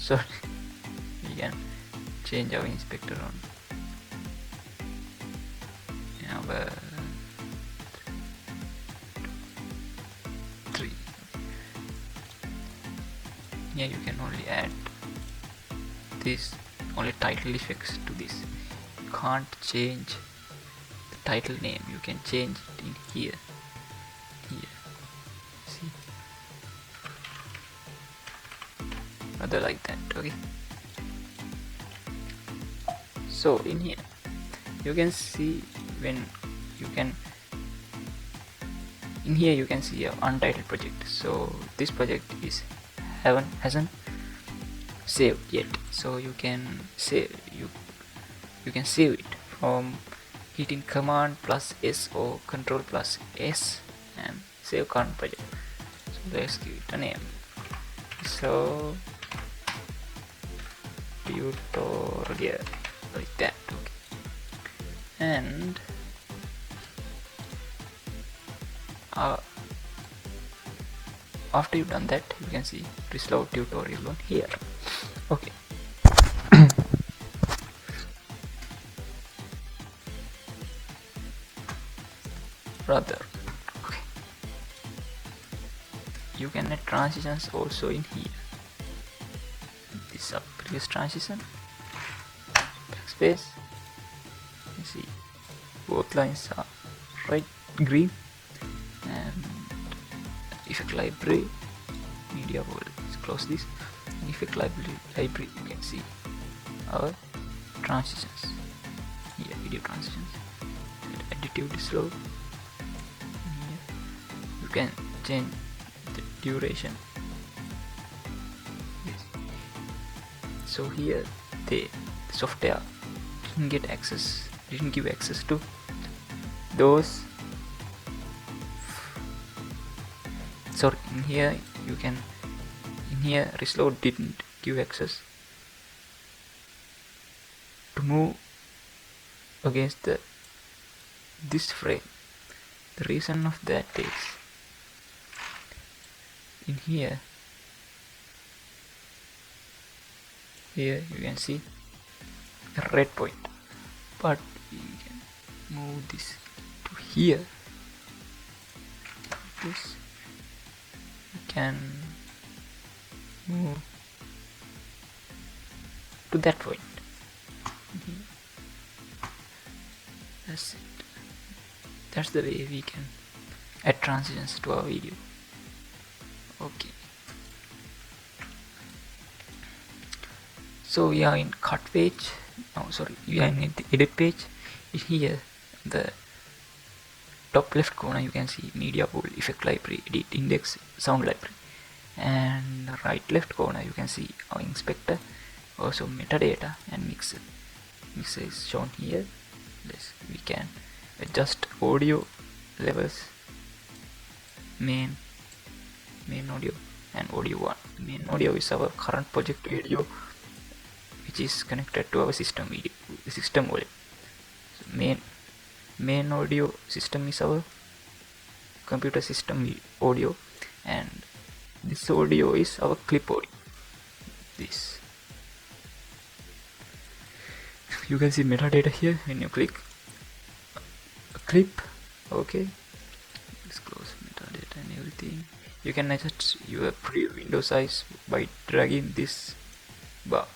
sorry, we can change our inspector on our 3. Here you can only add this only title effects to this. You can't change the title name. You can change it in here. See, rather like that. Okay, so in here you can see when you can in here you can see a untitled project. So this project is hasn't saved yet, so you can save you can save it from hitting command plus S or control plus S and save current project. So let's give it a name. So tutorial, like that. Okay, and after you've done that, you can see Resolve tutorial on here. Okay. Rather, okay, you can add transitions also in here. This is previous transition, backspace. You see both lines are right green, and effect library, media world. Let's close this. And effect library, you can see our transitions here, video transitions, additive dissolve. Here you can change the duration. Yes. So here the software didn't give access to those. Sorry, in here Resolve didn't give access to move against this frame. The reason of that is in here you can see a red point, but we can move this to here. This we can move to that point. That's it. That's the way we can add transitions to our video. Okay, so we are in cut page. We are in the edit page. In here, the top left corner, you can see media pool, effect library, edit index, sound library, and right left corner you can see our inspector, also metadata and mixer. Mixer is shown here. We can adjust audio levels, main audio and audio 1. Main audio is our current project audio, which is connected to our system volume. So main audio system is our computer system audio, and this audio is our clip audio. This you can see metadata here when you click a clip. Okay, let's close metadata and everything. You can adjust your preview window size by dragging this bar